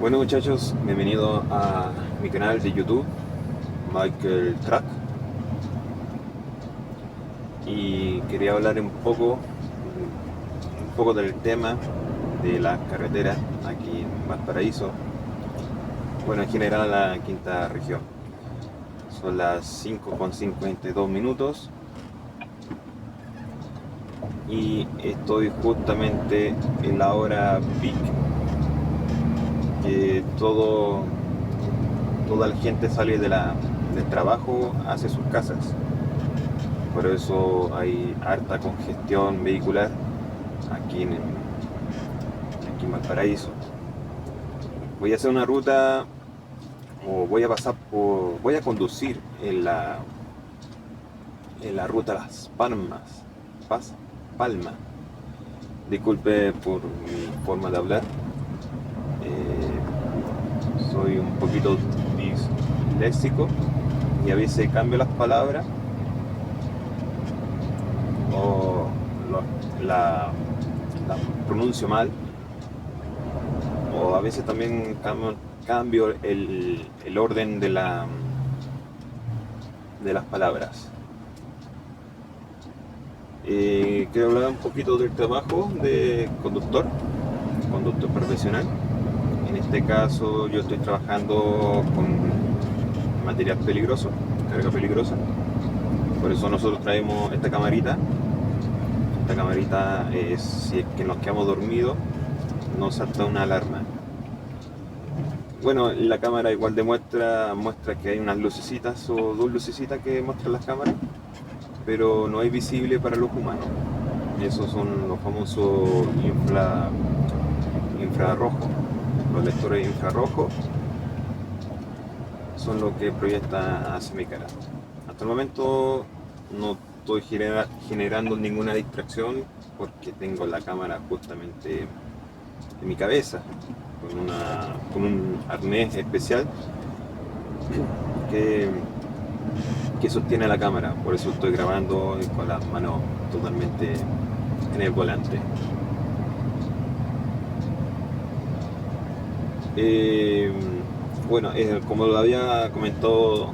Bueno muchachos, bienvenidos a mi canal de YouTube, Michael Track. Y quería hablar un poco del tema de las carreteras aquí en Valparaíso. Bueno, en general la quinta región. Son las 5:52 y estoy justamente en la hora peak que toda la gente sale del trabajo hacia sus casas. Por eso hay harta congestión vehicular aquí en Valparaíso. Voy a hacer una ruta, o voy a conducir en la ruta Las Palmas, Palma. Disculpe por mi forma de hablar. Soy un poquito disléxico y a veces cambio las palabras o la, la pronuncio mal, o a veces también cambio el orden de las palabras. Quiero hablar un poquito del trabajo de conductor profesional. En este caso yo estoy trabajando con material peligroso, carga peligrosa. Por eso nosotros traemos esta camarita. Esta camarita es, si es que nos quedamos dormidos, nos salta una alarma. Bueno, la cámara igual muestra que hay unas lucecitas o dos lucecitas que muestran las cámaras, pero no es visible para los humanos. Esos son los famosos infrarrojos. Los lectores infrarrojos son los que proyectan hacia mi cara. Hasta el momento no estoy generando ninguna distracción porque tengo la cámara justamente en mi cabeza con un arnés especial que sostiene la cámara. Por eso estoy grabando con las manos totalmente en el volante. Bueno, como lo había comentado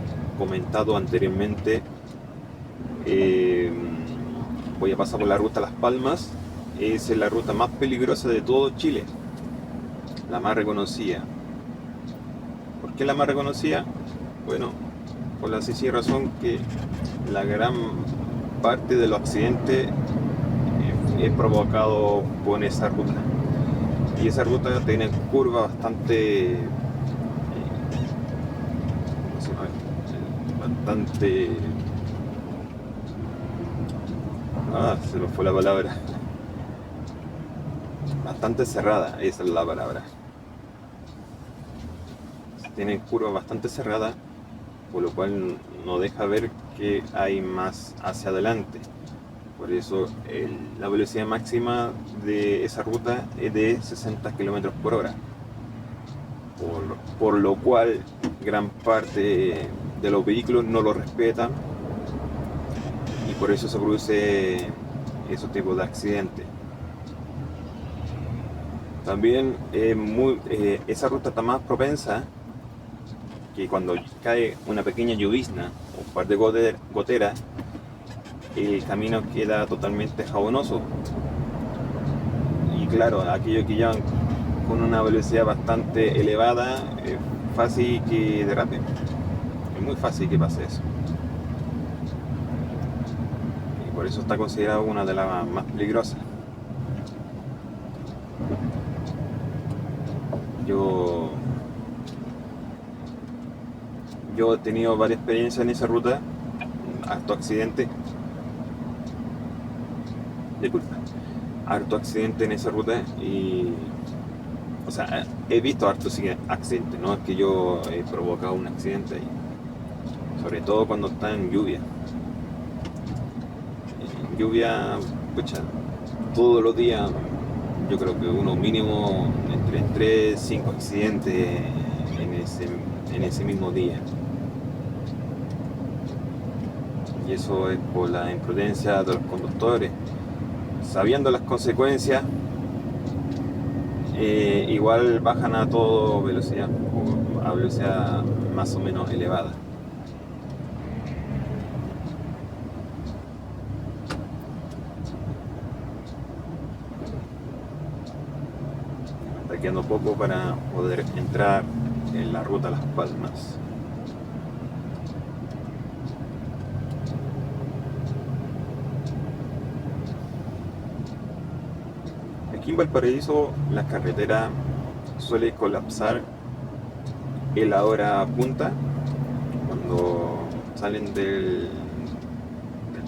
anteriormente, voy a pasar por la ruta Las Palmas. Es la ruta más peligrosa de todo Chile, la más reconocida. ¿Por qué la más reconocida? Bueno, por la sencilla razón que la gran parte de los accidentes es provocado por esa ruta. Y esa ruta tiene curvas bastante, se me fue la palabra, bastante cerrada, esa es la palabra. Tiene curvas bastante cerradas, por lo cual no deja ver que hay más hacia adelante. Por eso la velocidad máxima de esa ruta es de 60 km por hora. Por lo cual gran parte de los vehículos no lo respetan y por eso se produce esos tipos de accidentes. También esa ruta está más propensa que cuando cae una pequeña llovizna o un par de goteras, el camino queda totalmente jabonoso. Y claro, aquellos que llevan con una velocidad bastante elevada, es fácil que derrape. Es muy fácil que pase eso. Y por eso está considerado una de las más peligrosas. Yo he tenido varias experiencias en esa ruta, harto accidente. Disculpa, harto accidente en esa ruta y, o sea, he visto hartos accidentes, no es que yo he provocado un accidente ahí, sobre todo cuando está en lluvia. En lluvia, pucha, todos los días yo creo que uno mínimo entre 3 5 accidentes en ese mismo día. Y eso es por la imprudencia de los conductores, sabiendo las consecuencias. igual bajan a toda velocidad, o a velocidad más o menos elevada. Está quedando poco para poder entrar en la ruta Las Palmas. Aquí en Valparaíso la carretera suele colapsar en la hora punta, cuando salen del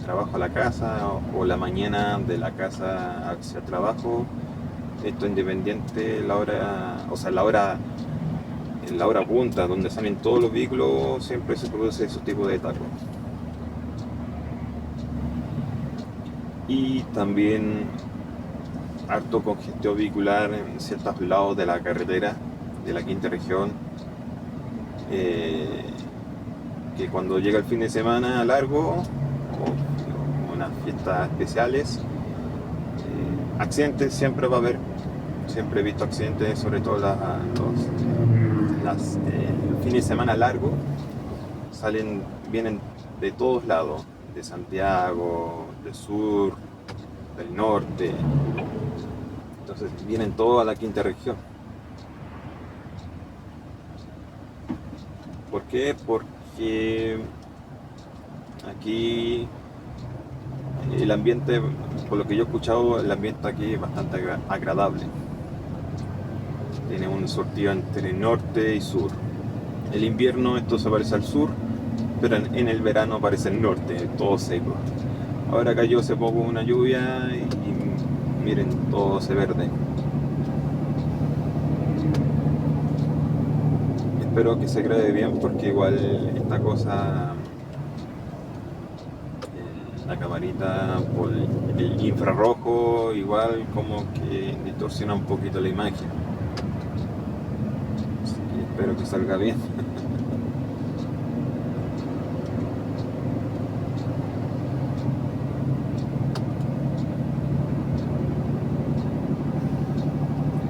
trabajo a la casa o la mañana de la casa hacia el trabajo. Esto independiente la hora, o sea, en la hora punta, donde salen todos los vehículos, siempre se produce ese tipo de tacos. Y también harto congestión vehicular en ciertos lados de la carretera de la quinta región, que cuando llega el fin de semana largo o unas fiestas especiales, accidentes siempre va a haber. Siempre he visto accidentes, sobre todo el fin de semana largo, vienen de todos lados, de Santiago, del sur, del norte. Entonces vienen todos a la quinta región. ¿Por qué? Porque aquí el ambiente, por lo que yo he escuchado, el ambiente aquí es bastante agradable. Tiene un sortido entre norte y sur. El invierno esto se parece al sur, pero en el verano parece el norte, todo seco. Ahora cayó hace poco una lluvia y miren, todo se verde. Espero que se grabe bien, porque igual esta cosa, la camarita por el infrarrojo, igual como que distorsiona un poquito la imagen. Así que espero que salga bien.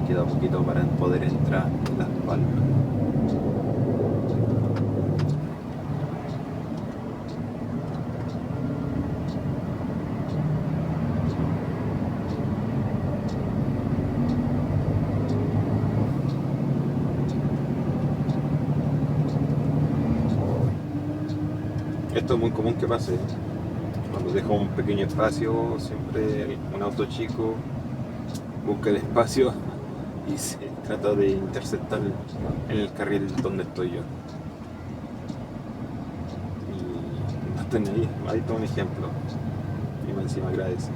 Queda poquito para poder entrar en Las Palmas. Esto es muy común que pase. Cuando dejo un pequeño espacio, siempre un auto chico busca el espacio y se trata de interceptar en el carril donde estoy yo. Y no están ahí está un ejemplo. Y más encima agradece.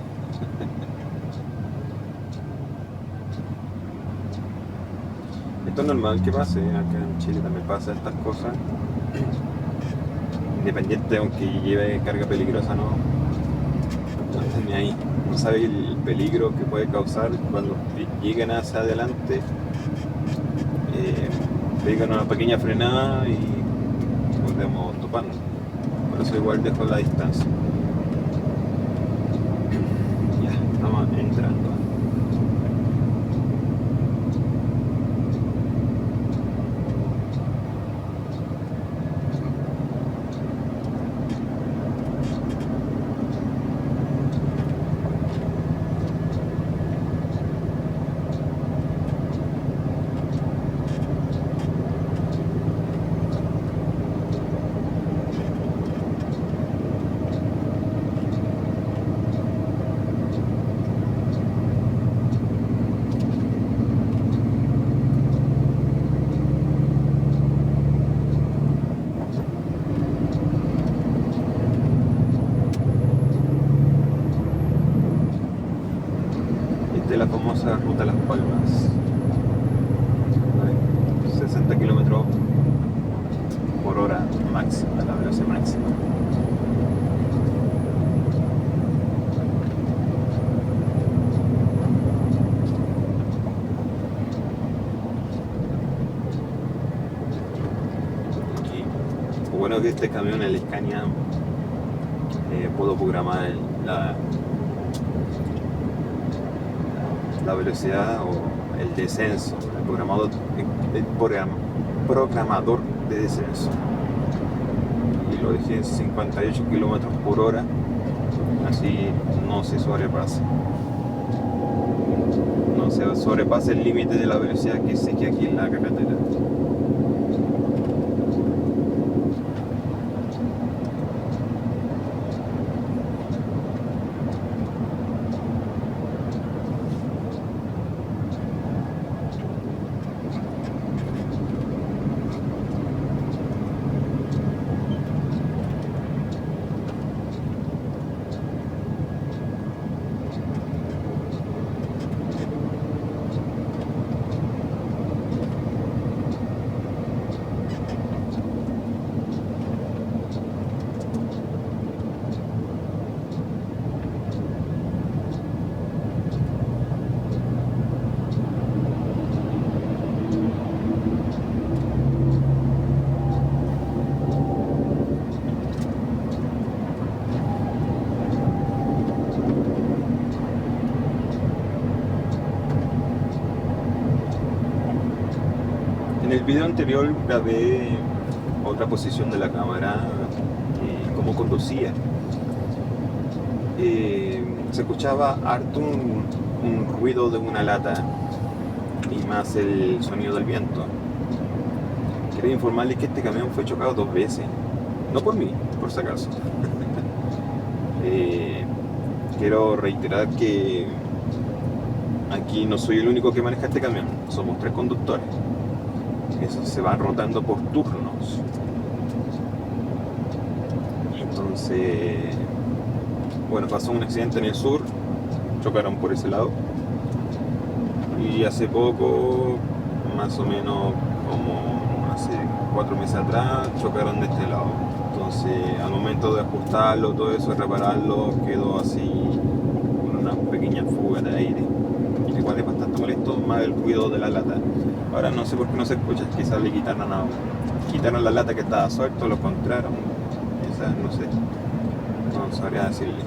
Esto es normal que pase, acá en Chile también pasa estas cosas. Independiente, aunque lleve carga peligrosa, no están ni ahí. No sabe el peligro que puede causar cuando lleguen hacia adelante. Pegan una pequeña frenada y volvemos topando. Por eso igual dejo la distancia. Ya, estamos entrando. De la famosa ruta Las Palmas, 60 km por hora máxima, la velocidad máxima. Aquí, lo bueno es que este camión, el Scania, puedo programar la velocidad o el descenso, el programador de descenso. Y lo dejé en 58 kilómetros por hora, así no se sobrepasa. No se sobrepasa el límite de la velocidad que exige aquí en la carretera. En el video anterior grabé otra posición de la cámara, cómo conducía. Se escuchaba harto un ruido de una lata y más el sonido del viento. Quería informarles que este camión fue chocado 2 veces, no por mí, por si acaso. Quiero reiterar que aquí no soy el único que maneja este camión, somos 3 conductores. Eso se va rotando por turnos. Entonces, bueno, pasó un accidente en el sur, chocaron por ese lado. Y hace poco, más o menos como hace 4 meses atrás, chocaron de este lado. Entonces, al momento de ajustarlo, todo eso, repararlo, quedó así con una pequeña fuga de aire. Y igual es bastante molesto, más el ruido de la lata. Ahora no sé por qué no se escucha, quizás le quitaron la lata que estaba suelto, lo compraron, quizás, no sé, no sabría decirle.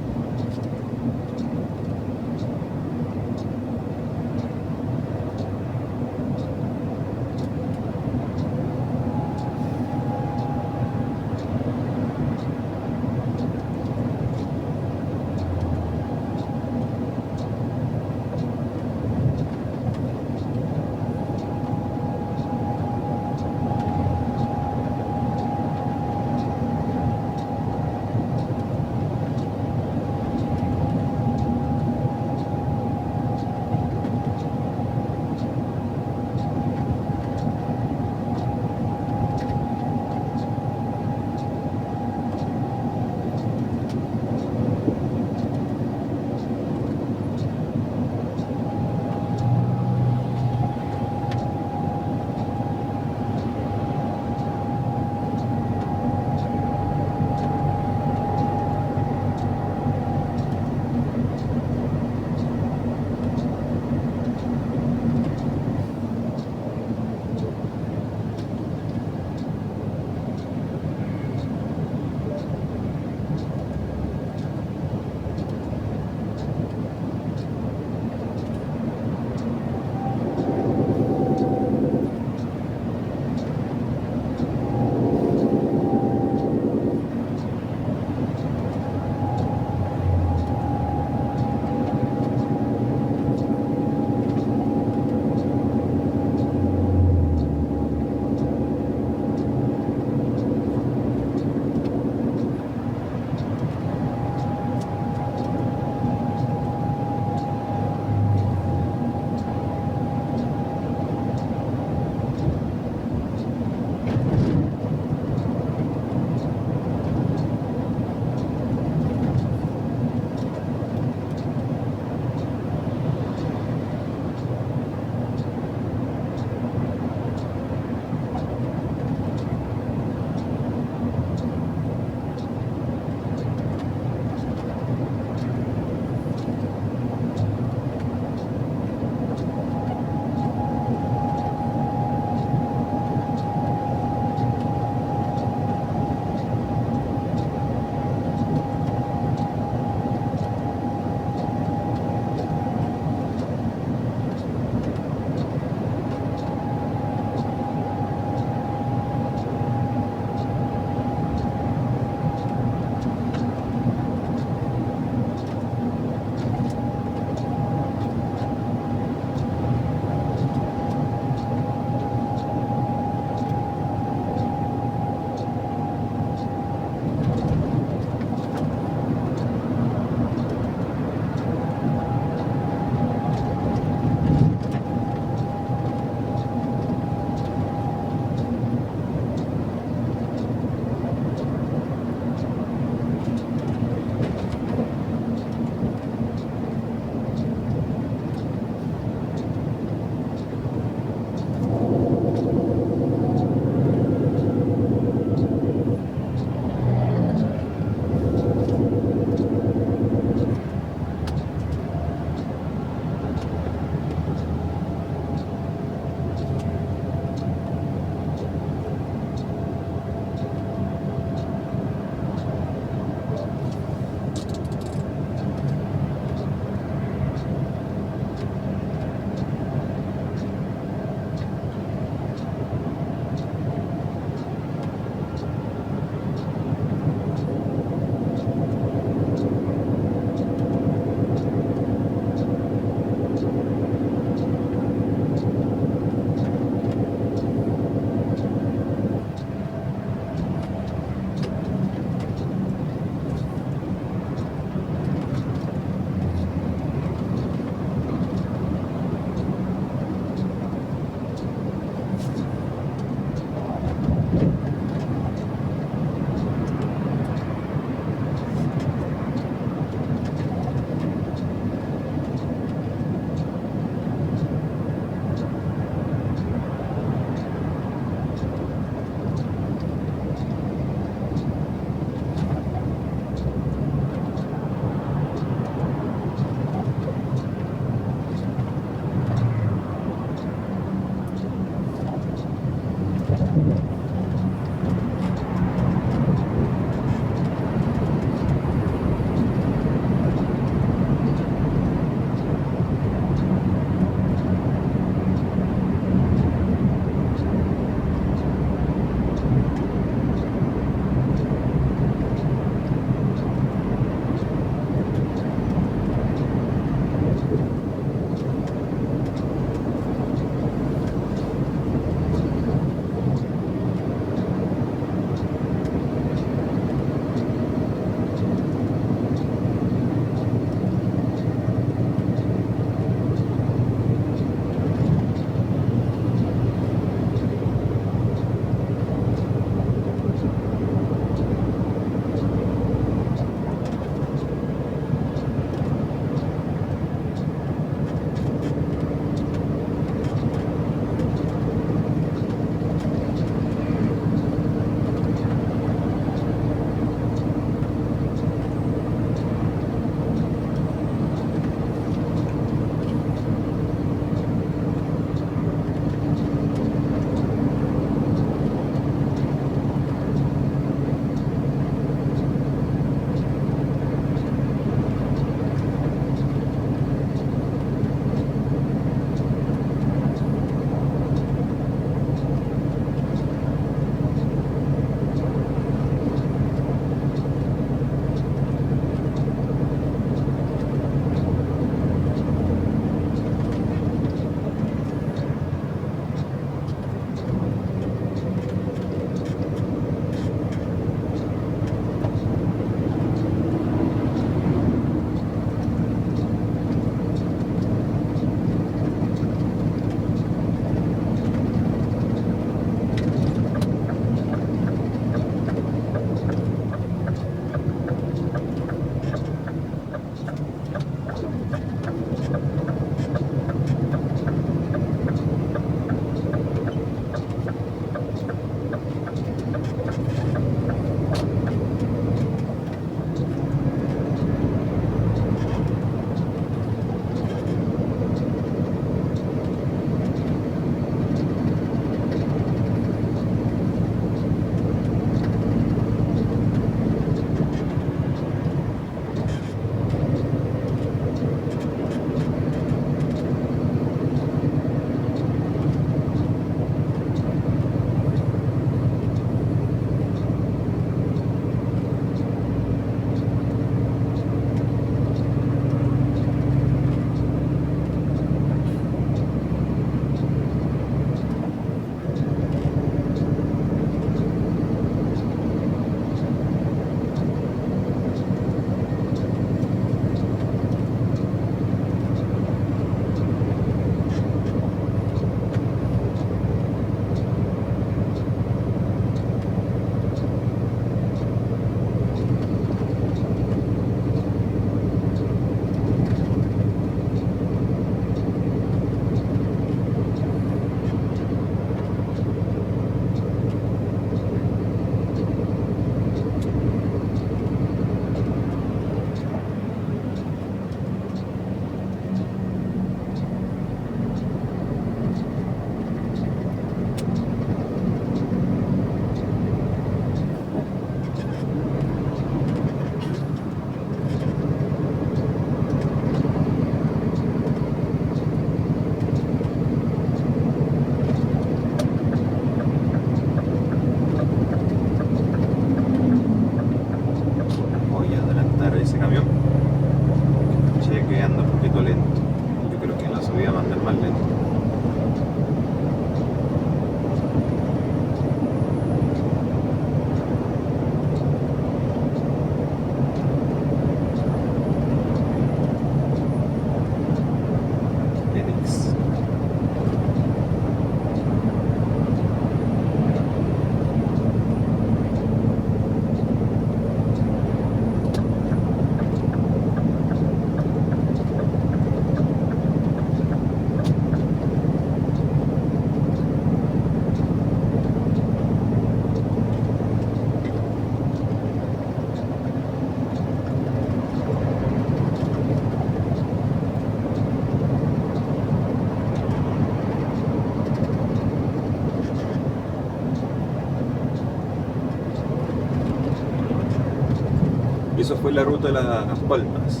eso fue la ruta de Las Palmas.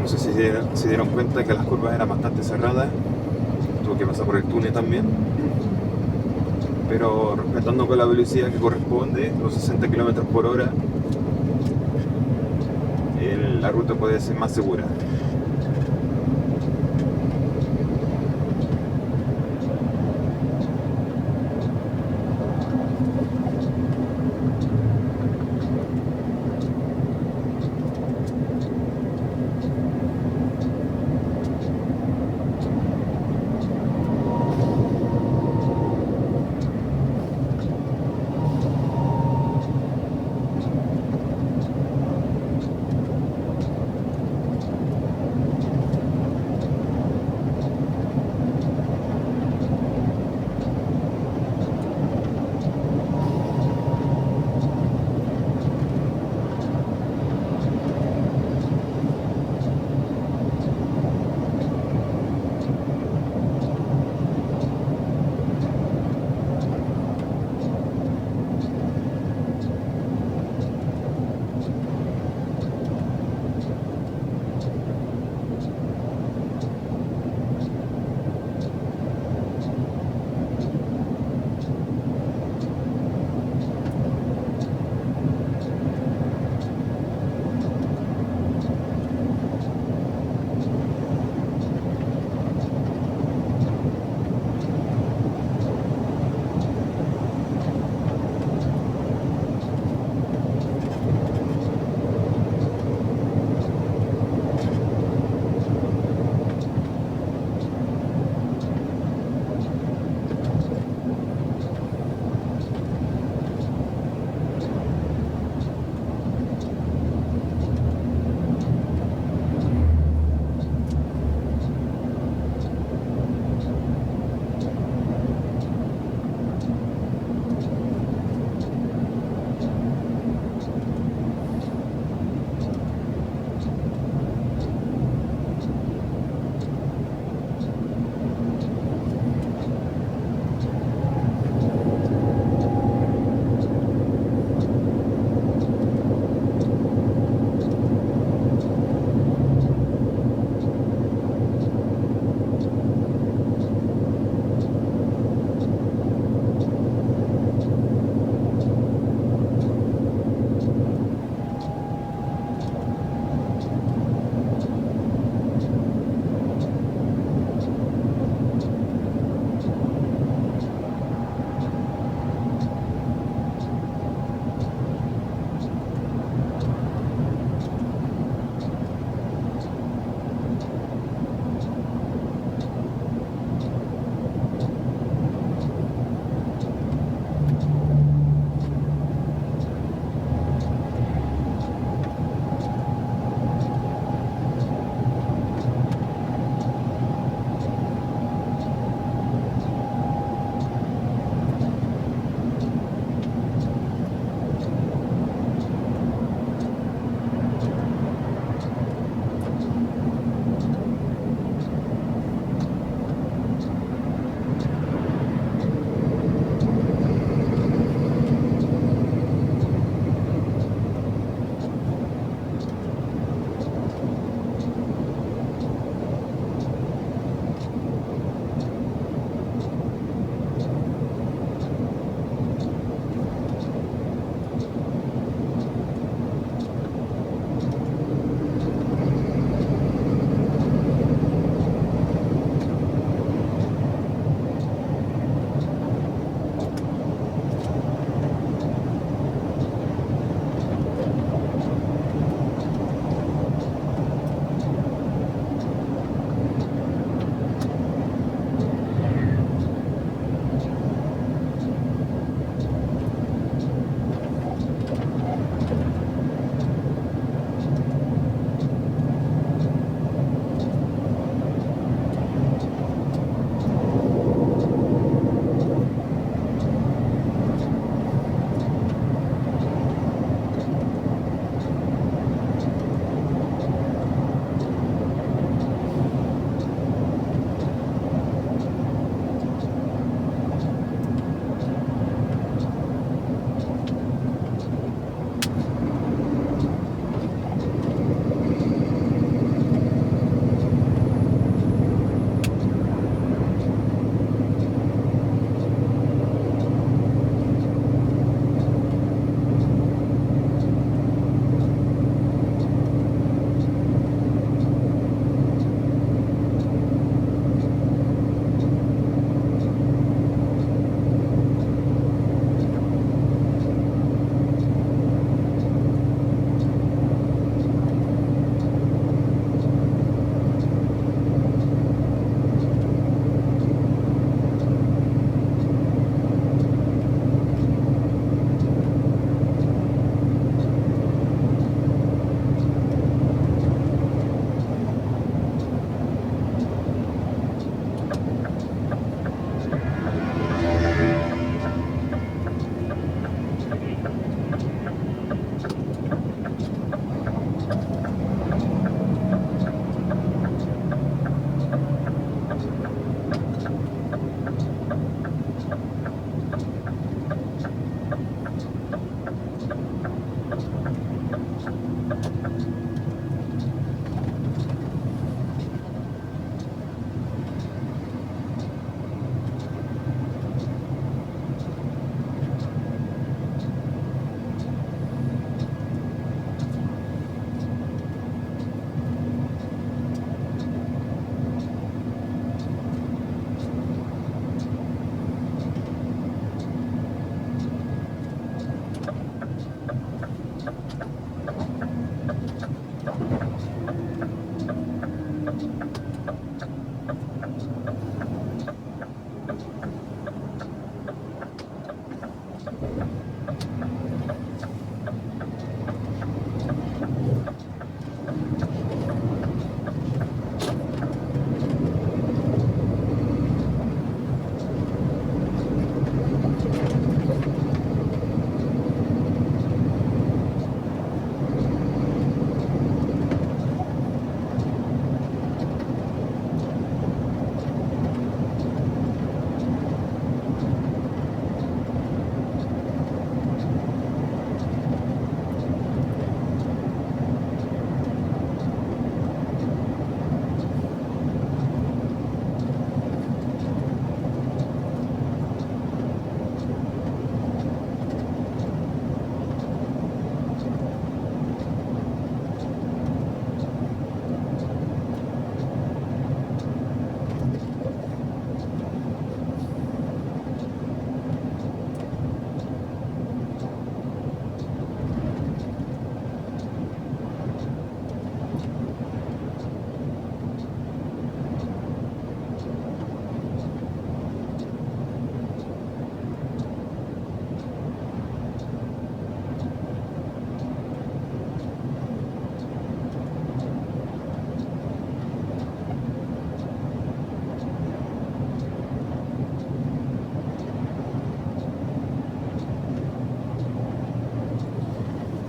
No sé si se dieron cuenta que las curvas eran bastante cerradas. Tuve que pasar por el túnel también. Pero respetando con la velocidad que corresponde, los 60 km por hora, la ruta puede ser más segura.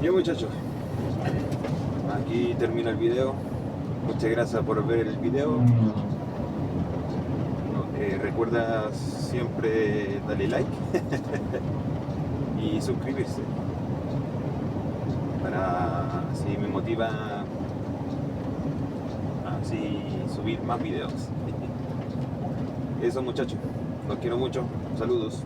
Bien, muchachos, aquí termina el video. Muchas gracias por ver el video. Recuerda siempre darle like y suscribirse para así me motiva a así subir más videos. Eso, muchachos, los quiero mucho. Saludos.